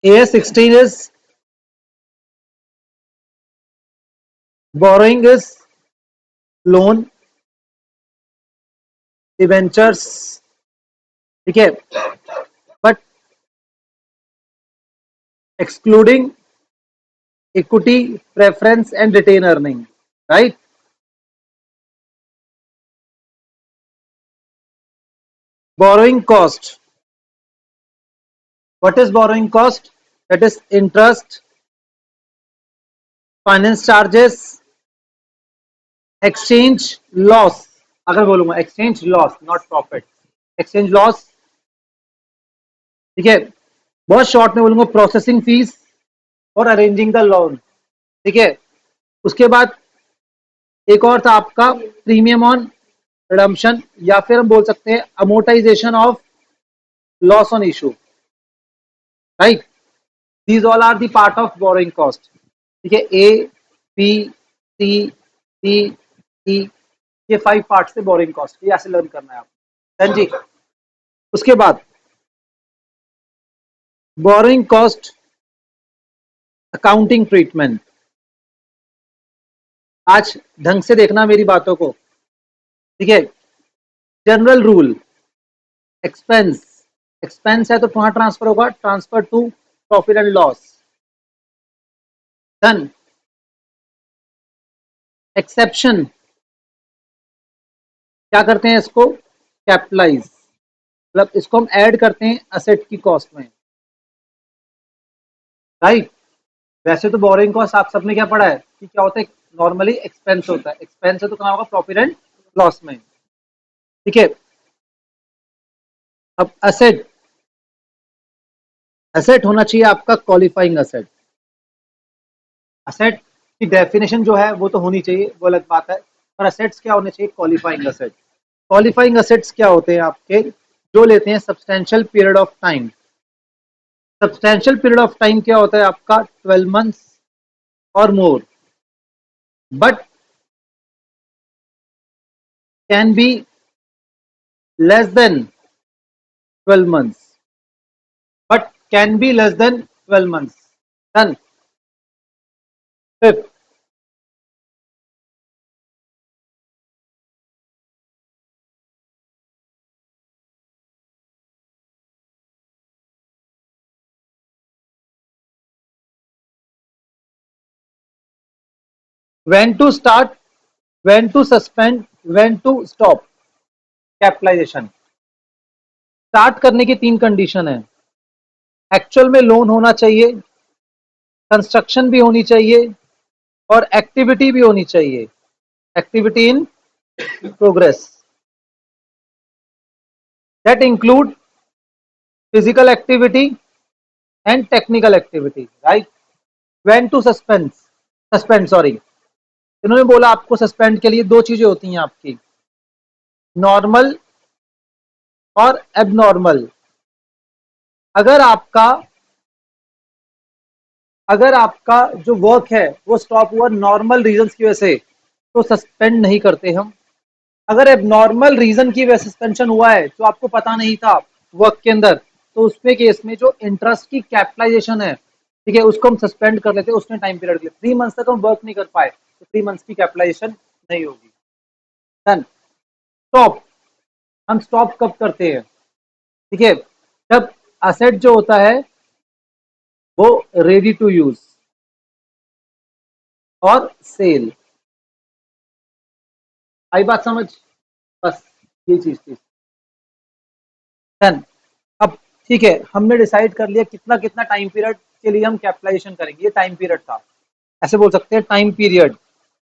AS16 is borrowing is loan, debentures, ठीक है, but excluding equity, preference and retain earning, right? Borrowing cost. What is borrowing cost? That is interest, finance charges, exchange loss. अगर बोलूंगा exchange loss, not profit. Exchange loss, ठीक है, बहुत short में बोलूंगा processing fees और अरेंजिंग द लोन, ठीक है। उसके बाद एक और था आपका प्रीमियम ऑन रिडम्पशन, या फिर हम बोल सकते हैं amortization of loss on issue, right. These all are the part of borrowing cost, ठीक है। A B C D E, ये 5 पार्ट से बोरोइंग कॉस्ट, ये ऐसे लर्न करना है आपको, डन जी। उसके बाद बोरोइंग कॉस्ट अकाउंटिंग ट्रीटमेंट। आज ढंग से देखना मेरी बातों को, ठीक है। जनरल रूल, एक्सपेंस, एक्सपेंस है तो कहां ट्रांसफर होगा, transfer to profit and loss, done. Exception, क्या करते हैं इसको, कैपिटलाइज, मतलब इसको हम ऐड करते हैं असेट की कॉस्ट में, राइट। वैसे तो बोरिंग कॉस्ट आप सबने क्या पढ़ा है कि क्या होता है, नॉर्मली एक्सपेंस होता है, एक्सपेंस है तो कहां होगा, प्रॉफिट एंड लॉस में, ठीक है। अब असेट, असेट होना चाहिए आपका क्वालिफाइंग असेट। असेट की डेफिनेशन जो है वो तो होनी चाहिए, वो अलग बात है, पर असेट्स क्या होने चाहिए, क्वालिफाइंग असेट। क्वालिफाइंग असेट्स क्या होते हैं आपके, जो लेते हैं substantial period of time. Substantial period of time क्या होता है आपका, 12 मंथ्स और more, but can be less than 12 months, but can be less than 12 months, done। Fifth, when to start, when to suspend, when to stop capitalization. Start करने की 3 condition है, actual में loan होना चाहिए, कंस्ट्रक्शन भी होनी चाहिए और एक्टिविटी भी होनी चाहिए, activity in progress, that include physical activity and technical activity, right. When to suspend, suspend sorry, इन्होंने बोला आपको सस्पेंड के लिए 2 चीजें होती हैं आपकी, नॉर्मल और एबनॉर्मल। अगर आपका, अगर आपका जो वर्क है वो स्टॉप हुआ नॉर्मल रीजंस की वजह से, तो सस्पेंड नहीं करते हम। अगर एबनॉर्मल रीजन की वजह से सस्पेंशन हुआ है जो आपको पता नहीं था वर्क के अंदर, तो उसमें केस में जो इंटरेस्ट की कैपिटलाइजेशन है, ठीक है, उसको हम सस्पेंड कर लेते हैं उसने टाइम पीरियड के लिए। 3 मंथ्स तक हम वर्क नहीं कर पाए तो 3 मंथ्स की कैपिटलाइजेशन नहीं होगी, डन। स्टॉप, हम स्टॉप कब करते हैं, ठीक है, जब असेट जो होता है वो रेडी टू यूज और सेल। आई बात समझ, बस ये चीज थी, डन। अब ठीक है, हमने डिसाइड कर लिया कितना कितना टाइम पीरियड के लिए हम कैपिटलाइजेशन करेंगे, ये टाइम पीरियड था, ऐसे बोल सकते हैं टाइम पीरियड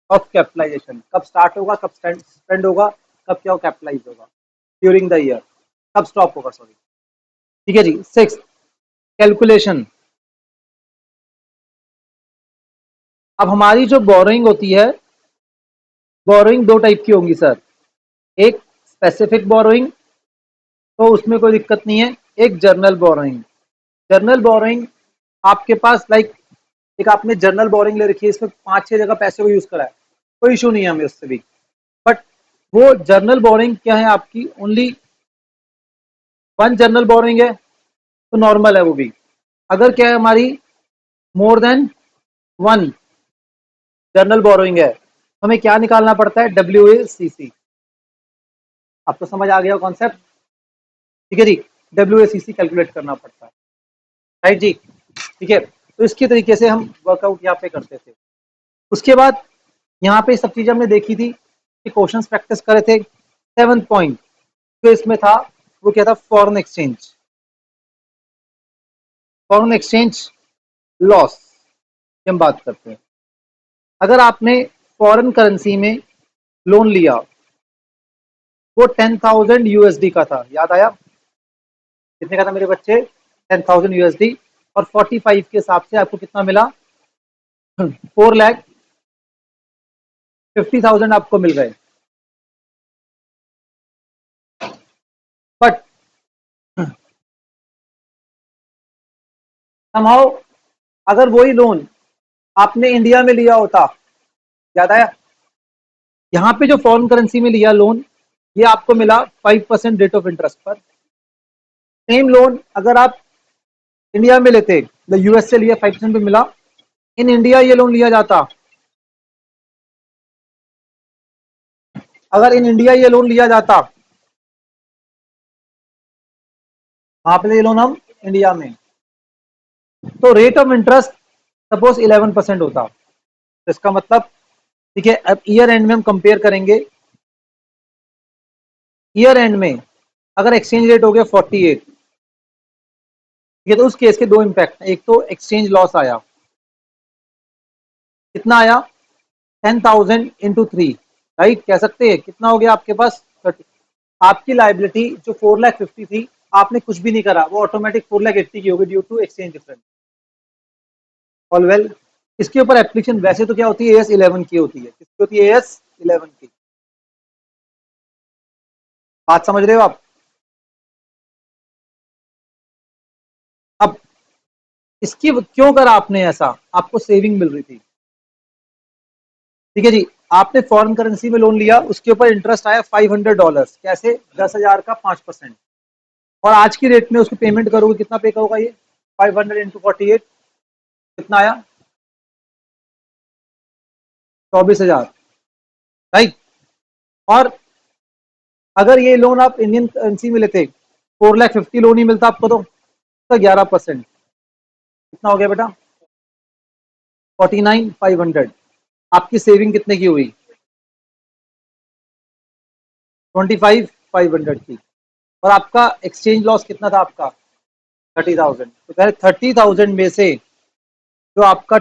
ऑफ कैपिटलाइजेशन, कब स्टार्ट होगा, कब स्पेंड होगा, कब क्या कैपिटलाइज होगा ड्यूरिंग द ईयर, कब स्टॉप होगा, सॉरी, ठीक है जी। 6, कैलकुलेशन। अब हमारी जो बोरोइंग होती है, बोरोइंग 2 टाइप की होंगी सर, एक स्पेसिफिक बोरोइंग, तो उसमें कोई दिक्कत नहीं है, एक जर्नल बोरोइंग। जर्नल बोरोइंग आपके पास लाइक, एक आपने जर्नल बोरिंग ले रखी है, इसमें 5-6 जगह पैसे को यूज करा है, कोई इशू नहीं है हमें उससे भी, बट वो जर्नल बोरिंग क्या है आपकी, ओनली 1 जर्नल बोरिंग है तो नॉर्मल है वो भी, अगर क्या है हमारी मोर देन 1 जर्नल बोरोइंग है, हमें क्या निकालना पड़ता है, WACC। आपको समझ आ गया कॉन्सेप्ट? ठीक है जी, WACC कैलकुलेट करना पड़ता है, राइट जी। ठीक है, तो इसके तरीके से हम वर्कआउट यहाँ पे करते थे। उसके बाद यहाँ पे सब चीजें हमने देखी थी कि क्वेश्चंस प्रैक्टिस करे थे। 7th पॉइंट जो इसमें था वो क्या था, foreign exchange, foreign exchange loss की हम बात करते हैं। अगर आपने फॉरेन करेंसी में लोन लिया, वो 10,000 USD का था, याद आया कितने का था मेरे बच्चे, 10,000 USD, और 45 के हिसाब से आपको कितना मिला, 4,50,000 आपको मिल गए। बट समहाउ अगर वही लोन आपने इंडिया में लिया होता, याद आया, यहाँ पे जो फॉरेन करेंसी में लिया लोन, ये आपको मिला 5% रेट ऑफ इंटरेस्ट पर। सेम लोन अगर आप इंडिया में लेते, US से लिया 5% पे मिला, इन इंडिया ये लोन लिया जाता, अगर इन इंडिया ये लोन लिया जाता, वहां पे ये लोन हम इंडिया में, तो रेट ऑफ इंटरेस्ट सपोज 11% होता। तो इसका मतलब, ठीक है, अब ईयर एंड में हम कंपेयर करेंगे, ईयर एंड में अगर एक्सचेंज रेट हो गया 48, ठीक है, तो उस केस के दो इंपैक्ट, एक तो एक्सचेंज लॉस आया, कितना आया, 10,000 इंटू 3, राइट, कह सकते हैं कितना हो गया आपके पास 30। आपकी लाइबिलिटी जो 4,50,000 थी, आपने कुछ भी नहीं करा, वो ऑटोमेटिक 4,80,000 की होगी due to exchange difference. All well, इसके ऊपर एप्लीकेशन वैसे तो क्या होती है, AS11 की होती है, किसकी होती है, AS11 की। बात समझ रहे हो आप? अब इसकी क्यों करा आपने ऐसा, आपको सेविंग मिल रही थी, ठीक है जी। आपने फॉरेन करेंसी में लोन लिया, उसके ऊपर इंटरेस्ट आया $500, कैसे, 10,000 का 5%, और आज की रेट में उसको पेमेंट करोगे, कितना पे होगा ये, 500 इंटू 48, कितना आया, 24,000, राइट। और अगर ये लोन आप इंडियन करेंसी में लेते, 4,50,000 लोन ही मिलता आपको, तो 11%, कितना हो गया बेटा, 49,500। आपकी सेविंग कितने की हुई, 25,500 की, और आपका एक्सचेंज लॉस कितना था आपका, 30,000। तो कह रहे 30,000 में से जो आपका